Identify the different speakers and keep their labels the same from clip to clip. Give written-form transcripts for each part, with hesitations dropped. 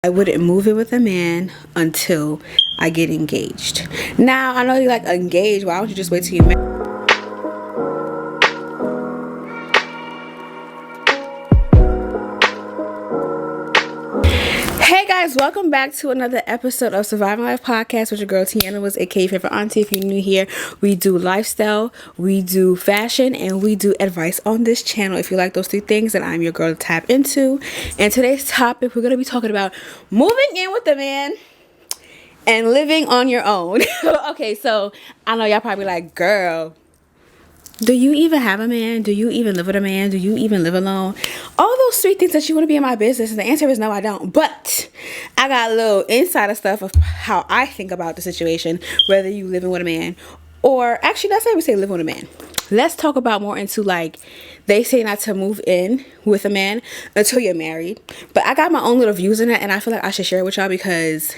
Speaker 1: I wouldn't move in with a man until I get engaged. Now, I know you like engaged. Why don't you just wait till you marry? Hey guys, welcome back to another episode of Surviving Life Podcast with your girl Teanna, was aka favorite auntie. If you're new here, we do lifestyle, we do fashion, and we do advice on this channel. If you like those three things, then I'm your girl to tap into. And today's topic, we're going to be talking about moving in with a man and living on your own. Okay, so I know y'all probably like, girl, do you even have a man? Do you even live with a man? Do you even live alone? All those three things that you want to be in my business. And the answer is no, I don't. But I got a little insider stuff of how I think about the situation, whether you living with a man or actually, let's not even say living with a man. Let's talk about more into like, they say not to move in with a man until you're married. But I got my own little views on that, and I feel like I should share it with y'all because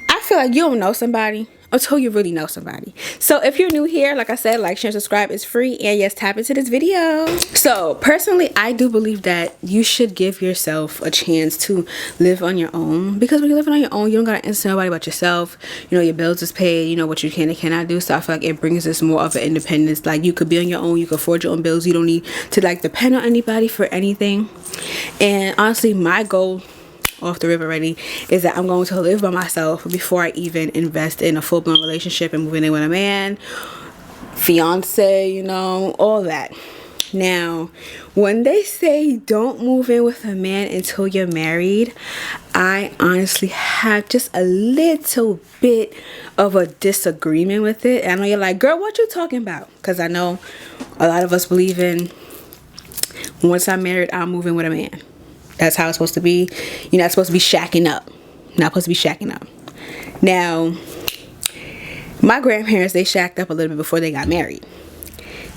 Speaker 1: I feel like you don't know somebody until you really know somebody. So if you're new here, like I said, like, share, subscribe is free, and yes, tap into this video. So personally, I do believe that you should give yourself a chance to live on your own, because when you're living on your own, you don't gotta answer nobody but yourself. You know, your bills is paid, you know what you can and cannot do. So I feel like it brings us more of an independence. Like, you could be on your own, you could afford your own bills, you don't need to like depend on anybody for anything. And honestly, my goal off the rip already is that I'm going to live by myself before I even invest in a full-blown relationship and moving in with a man, fiance, you know, all that. Now, when they say don't move in with a man until you're married, I honestly have just a little bit of a disagreement with it. I know you're like, girl, what you talking about? Because I know a lot of us believe in, once I'm married, I'll move in with a man. That's how it's supposed to be. You're not supposed to be shacking up. Not supposed to be shacking up. Now, my grandparents, they shacked up a little bit before they got married.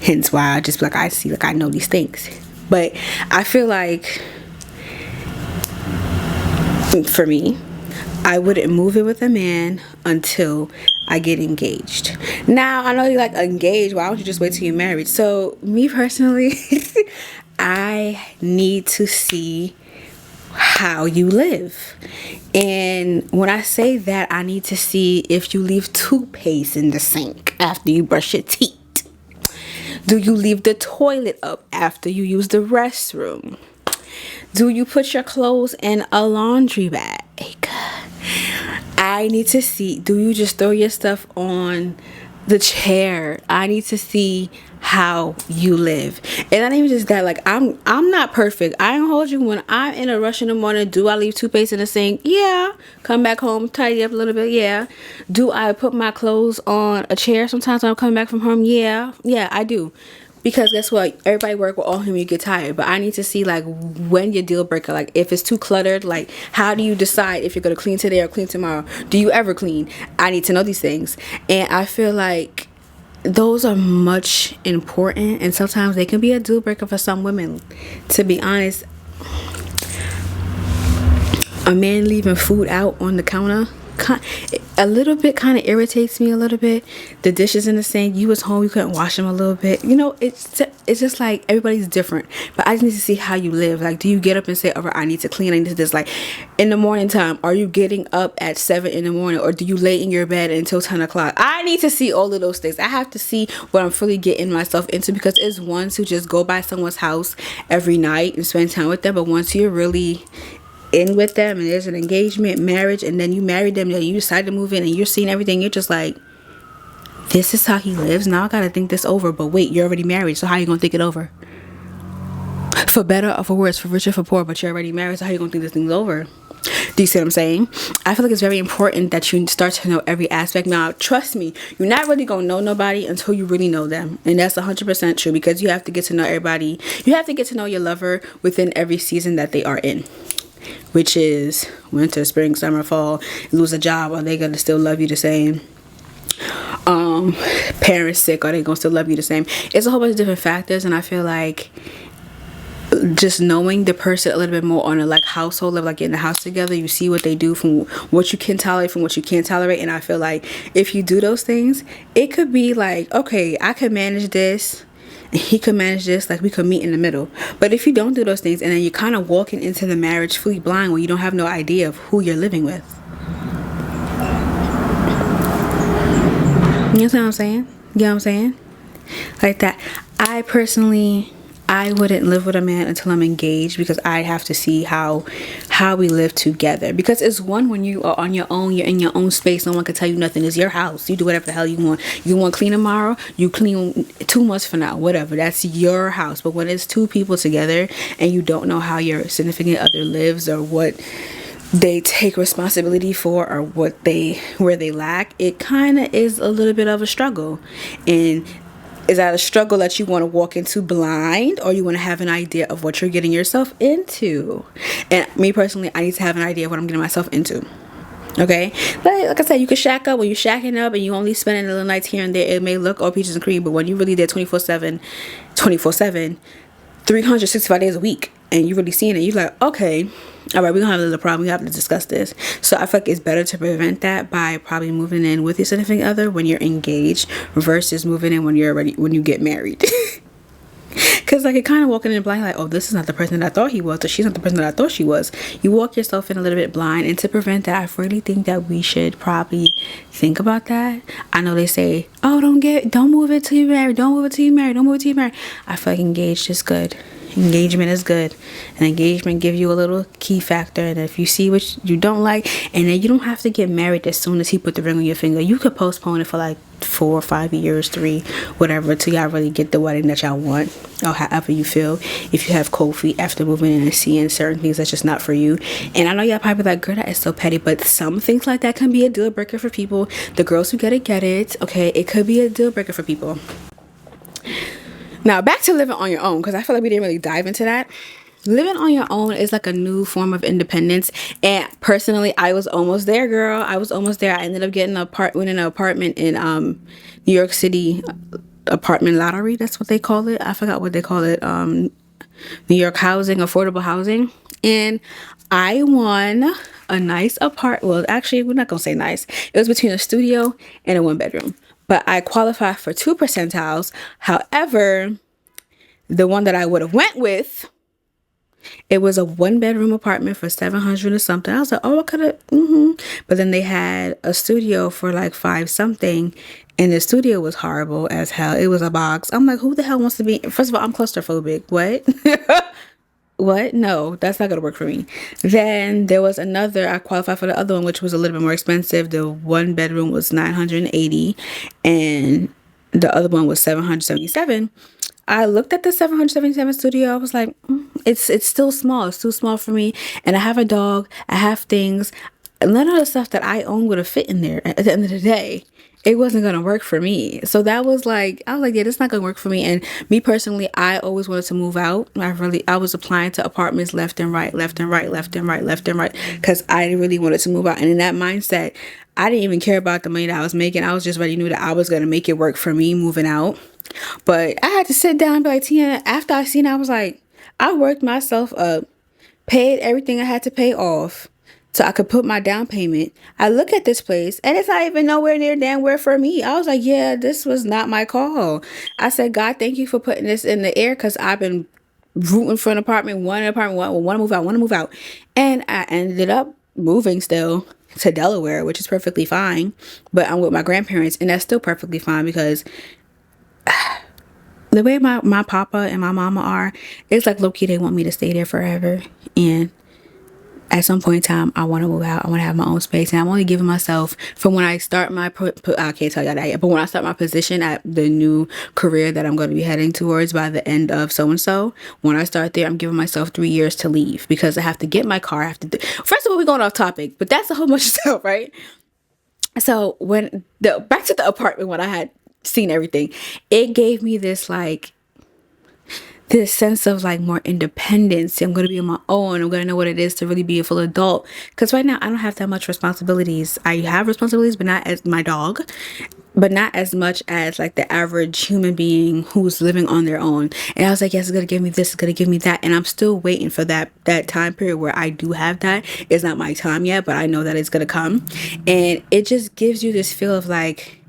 Speaker 1: Hence why I just like, I know these things. But I feel like, for me, I wouldn't move in with a man until I get engaged. Now, I know you like engaged. Why don't you just wait till you're married? So, me personally, I need to see how you live. And when I say that, I need to see if you leave toothpaste in the sink after you brush your teeth. Do you leave the toilet up after you use the restroom? Do you put your clothes in a laundry bag? I need to see, do you just throw your stuff on the chair? I need to see how you live. And not even just that, like, I'm not perfect. I don't hold you. When I'm in a rush in the morning, do I leave toothpaste in the sink? Yeah. Come back home, tidy up a little bit? Yeah. Do I put my clothes on a chair sometimes when I'm coming back from home? Yeah, I do. Because guess what? Everybody work with all him, you get tired. But I need to see, like, when your deal breaker, like, if it's too cluttered, like, how do you decide if you're going to clean today or clean tomorrow? Do you ever clean? I need to know these things. And I feel like those are much important, and sometimes they can be a deal breaker for some women. To be honest, a man leaving food out on the counter, a little bit kind of irritates me a little bit. The dishes in the sink, you was home, you couldn't wash them a little bit. You know, it's just like, everybody's different. But I just need to see how you live. Like, do you get up and say, all right, I need to clean, I need to do this? Like, in the morning time, are you getting up at 7 in the morning, or do you lay in your bed until 10 o'clock? I need to see all of those things. I have to see what I'm fully getting myself into, because it's ones who just go by someone's house every night and spend time with them. But once you're really in with them and there's an engagement, marriage, and then you married them, and you decide to move in and you're seeing everything, you're just like, this is how he lives. Now I gotta think this over. But wait, you're already married, so how you gonna think it over? For better or for worse, for richer, for poor, but you're already married, so how you gonna think this thing's over? Do you see what I'm saying? I feel like it's very important that you start to know every aspect. Now, trust me, you're not really gonna know nobody until you really know them. And that's 100% true, because you have to get to know everybody. You have to get to know your lover within every season that they are in, which is winter, spring, summer, fall. Lose a job, are they gonna still love you the same? Parents sick, are they gonna still love you the same? It's a whole bunch of different factors, and I feel like just knowing the person a little bit more on a like household level, like getting the house together, you see what they do, from what you can tolerate, from what you can't tolerate. And I feel like if you do those things, it could be like, okay, I can manage this, and he could manage this, like we could meet in the middle. But if you don't do those things and then you're kind of walking into the marriage fully blind when you don't have no idea of who you're living with. You know what I'm saying? You know what I'm saying? Like that. I wouldn't live with a man until I'm engaged, because I have to see how we live together. Because it's one, when you are on your own, you're in your own space, no one can tell you nothing. It's your house. You do whatever the hell you want. You want to clean tomorrow, you clean 2 months from now, whatever. That's your house. But when it's two people together and you don't know how your significant other lives, or what they take responsibility for, or where they lack, it kind of is a little bit of a struggle. And is that a struggle that you want to walk into blind, or you want to have an idea of what you're getting yourself into? And me personally, I need to have an idea of what I'm getting myself into. Okay, like I said, you can shack up. When you're shacking up and you only spending little nights here and there, it may look all peaches and cream, but when you really did 24/7, 365 days a week, and you really seeing it, you're like, okay, all right, we're gonna have a little problem. We have to discuss this. So I feel like it's better to prevent that by probably moving in with your significant other when you're engaged, versus moving in when you get married. Because like, you're kind of walking in blind, like, oh, this is not the person that I thought he was, or she's not the person that I thought she was. You walk yourself in a little bit blind. And to prevent that, I really think that we should probably think about that. I know they say, oh, don't move it till you're married, don't move it till you're married, don't move it till you're married. I feel like engaged is good. Engagement is good, and engagement give you a little key factor. And if you see what you don't like, and then you don't have to get married as soon as he put the ring on your finger. You could postpone it for like 4 or 5 years, 3, whatever, till y'all really get the wedding that y'all want, or however you feel. If you have cold feet after moving in and seeing certain things that's just not for you. And I know y'all probably like, girl, that is so petty, but some things like that can be a deal breaker for people. The girls who get it, okay? It could be a deal breaker for people. Now, back to living on your own, because I feel like we didn't really dive into that. Living on your own is like a new form of independence. And personally, I was almost there, girl. I was almost there. I ended up getting an apartment in New York City, apartment lottery. That's what they call it. I forgot what they call it. New York housing, affordable housing. And I won a nice apartment. Well, actually, we're not going to say nice. It was between a studio and a 1-bedroom. But I qualified for 2 percentiles. However, the one that I would have went with, it was a 1-bedroom apartment for $700 or something. I was like, oh, I could have. But then they had a studio for like 5 something, and the studio was horrible as hell. It was a box. I'm like, who the hell wants to be? First of all, I'm claustrophobic. What? What? No, that's not gonna work for me. Then there was another, I qualified for the other one, which was a little bit more expensive. The 1-bedroom was $980 and the other one was $777. I looked at the $777 studio. I was like, it's still small. It's too small for me. And I have a dog. I have things. None of the stuff that I own would have fit in there at the end of the day. It wasn't going to work for me. So that was like, I was like, yeah, this is not going to work for me. And me personally, I always wanted to move out. I was applying to apartments left and right, because I really wanted to move out. And in that mindset, I didn't even care about the money that I was making. I was just ready, knew that I was going to make it work for me moving out. But I had to sit down and be like, Teanna, after I seen it, I was like, I worked myself up, paid everything I had to pay off, so I could put my down payment. I look at this place and it's not even nowhere near damn where for me. I was like, yeah, this was not my call. I said, God, thank you for putting this in the air, because I've been rooting for an apartment, want to move out. And I ended up moving still to Delaware, which is perfectly fine. But I'm with my grandparents, and that's still perfectly fine, because the way my papa and my mama are, it's like low-key they want me to stay there forever. And at some point in time, I want to move out. I want to have my own space. And I'm only giving myself, from when I start I can't tell y'all that yet, but when I start my position at the new career that I'm going to be heading towards by the end of so-and-so, when I start there, I'm giving myself 3 years to leave, because I have to get my car. First of all, we're going off topic, but that's a whole bunch of stuff, right? So back to the apartment, when I had seen everything, it gave me this sense of like more independence. I'm going to be on my own. I'm going to know what it is to really be a full adult. Because right now I don't have that much responsibilities. I have responsibilities, but not as my dog, but not as much as like the average human being who's living on their own. And I was like, yes, it's going to give me this, it's going to give me that. And I'm still waiting for that time period where I do have that. It's not my time yet, but I know that it's going to come. And it just gives you this feel of like,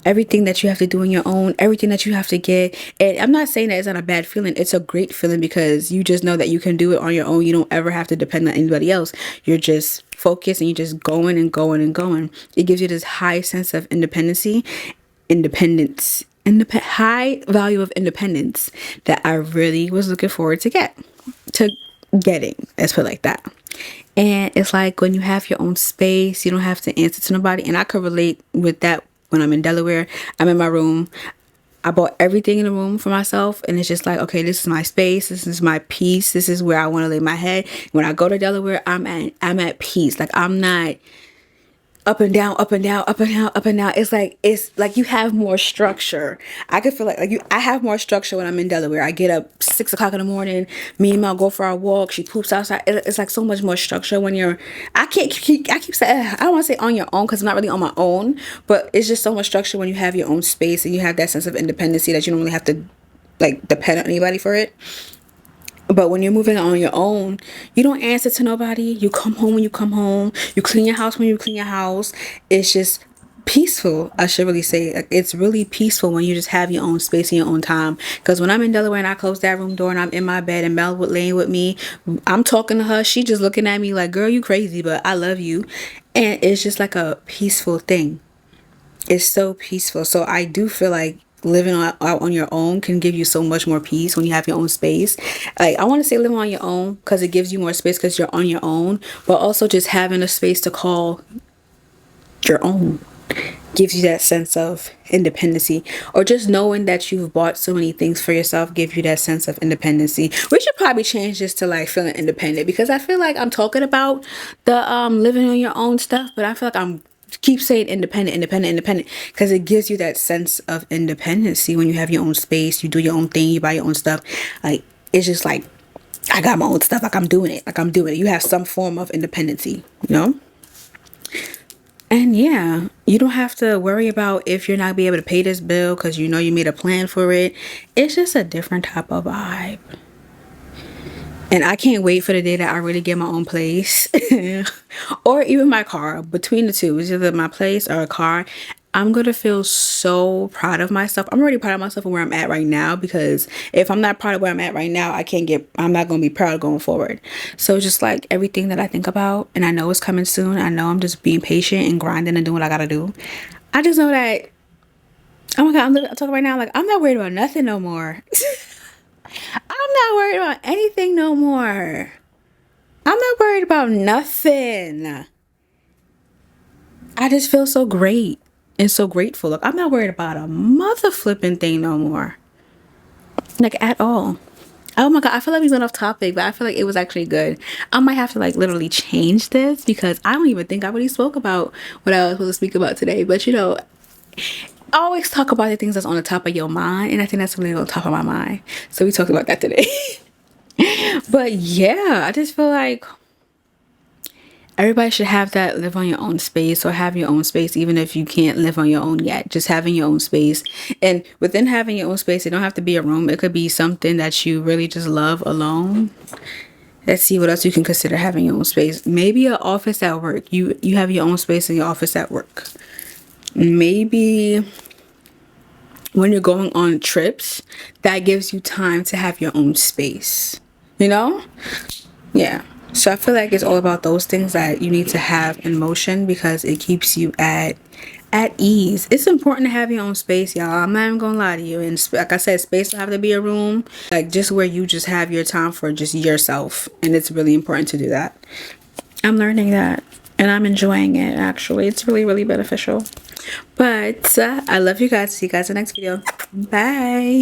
Speaker 1: everything that you have to do on your own, everything that you have to get. And I'm not saying that it's not a bad feeling. It's a great feeling because you just know that you can do it on your own. You don't ever have to depend on anybody else. You're just focused and you're just going and going and going. It gives you this high sense of independence, high value of independence that I really was looking forward to getting. Let's put it like that. And it's like when you have your own space, you don't have to answer to nobody. And I could relate with that when I'm in Delaware. I'm in my room. I bought everything in the room for myself. And it's just like, okay, this is my space. This is my peace. This is where I want to lay my head. When I go to Delaware, I'm at peace. Like I'm not up and down, up and down, up and down, up and down. It's like you have more structure. I could feel like I have more structure when I'm in Delaware. I get up 6 o'clock in the morning. Me and Mel go for our walk. She poops outside. It's like so much more structure when you're. I keep saying I don't want to say on your own because I'm not really on my own, but it's just so much structure when you have your own space and you have that sense of independency that you don't really have to like depend on anybody for it. But when you're moving on your own, you don't answer to nobody. You come home when you come home. You clean your house when you clean your house. It's just peaceful, I should really say. Like, it's really peaceful when you just have your own space and your own time. Because when I'm in Delaware and I close that room door and I'm in my bed and Mel would laying with me, I'm talking to her. She just looking at me like, girl, you crazy, but I love you. And it's just like a peaceful thing. It's so peaceful. So I do feel like living out on your own can give you so much more peace when you have your own space. Like I want to say living on your own because it gives you more space because you're on your own, but also just having a space to call your own gives you that sense of independency, or just knowing that you've bought so many things for yourself gives you that sense of independency. We should probably change this to like feeling independent, because I feel like I'm talking about the living on your own stuff, but I feel like I'm keep saying independent because it gives you that sense of independency when you have your own space, you do your own thing, you buy your own stuff. Like it's just like I got my own stuff, like I'm doing it. You have some form of independency, you know. And yeah, you don't have to worry about if you're not gonna be able to pay this bill because you know you made a plan for it. It's just a different type of vibe. And I can't wait for the day that I really get my own place or even my car. Between the two, it's either my place or a car. I'm going to feel so proud of myself. I'm already proud of myself of where I'm at right now, because if I'm not proud of where I'm at right now, I'm not going to be proud going forward. So just like everything that I think about, and I know it's coming soon. I know I'm just being patient and grinding and doing what I got to do. I just know that, oh my God, I'm talking right now. Like I'm not worried about nothing no more. I'm not worried about anything no more. I'm not worried about nothing. I just feel so great and so grateful. Look, I'm not worried about a mother flipping thing no more. Like at all. Oh my God, I feel like we went off topic, but I feel like it was actually good. I might have to like literally change this because I don't even think I really spoke about what I was supposed to speak about today. But you know, always talk about the things that's on the top of your mind, and I think that's really on top of my mind, so we talked about that today. But yeah, I just feel like everybody should have that live on your own space, or have your own space even if you can't live on your own yet. Just having your own space, and within having your own space, it don't have to be a room. It could be something that you really just love alone. Let's see what else you can consider having your own space. Maybe an office at work. You have your own space in your office at work. Maybe when you're going on trips, that gives you time to have your own space, you know? Yeah. So I feel like it's all about those things that you need to have in motion, because it keeps you at ease. It's important to have your own space, y'all. I'm not even gonna lie to you. And like I said, space don't have to be a room, like just where you just have your time for just yourself. And it's really important to do that. I'm learning that. And I'm enjoying it, actually. It's really, really beneficial. But I love you guys. See you guys in the next video. Bye.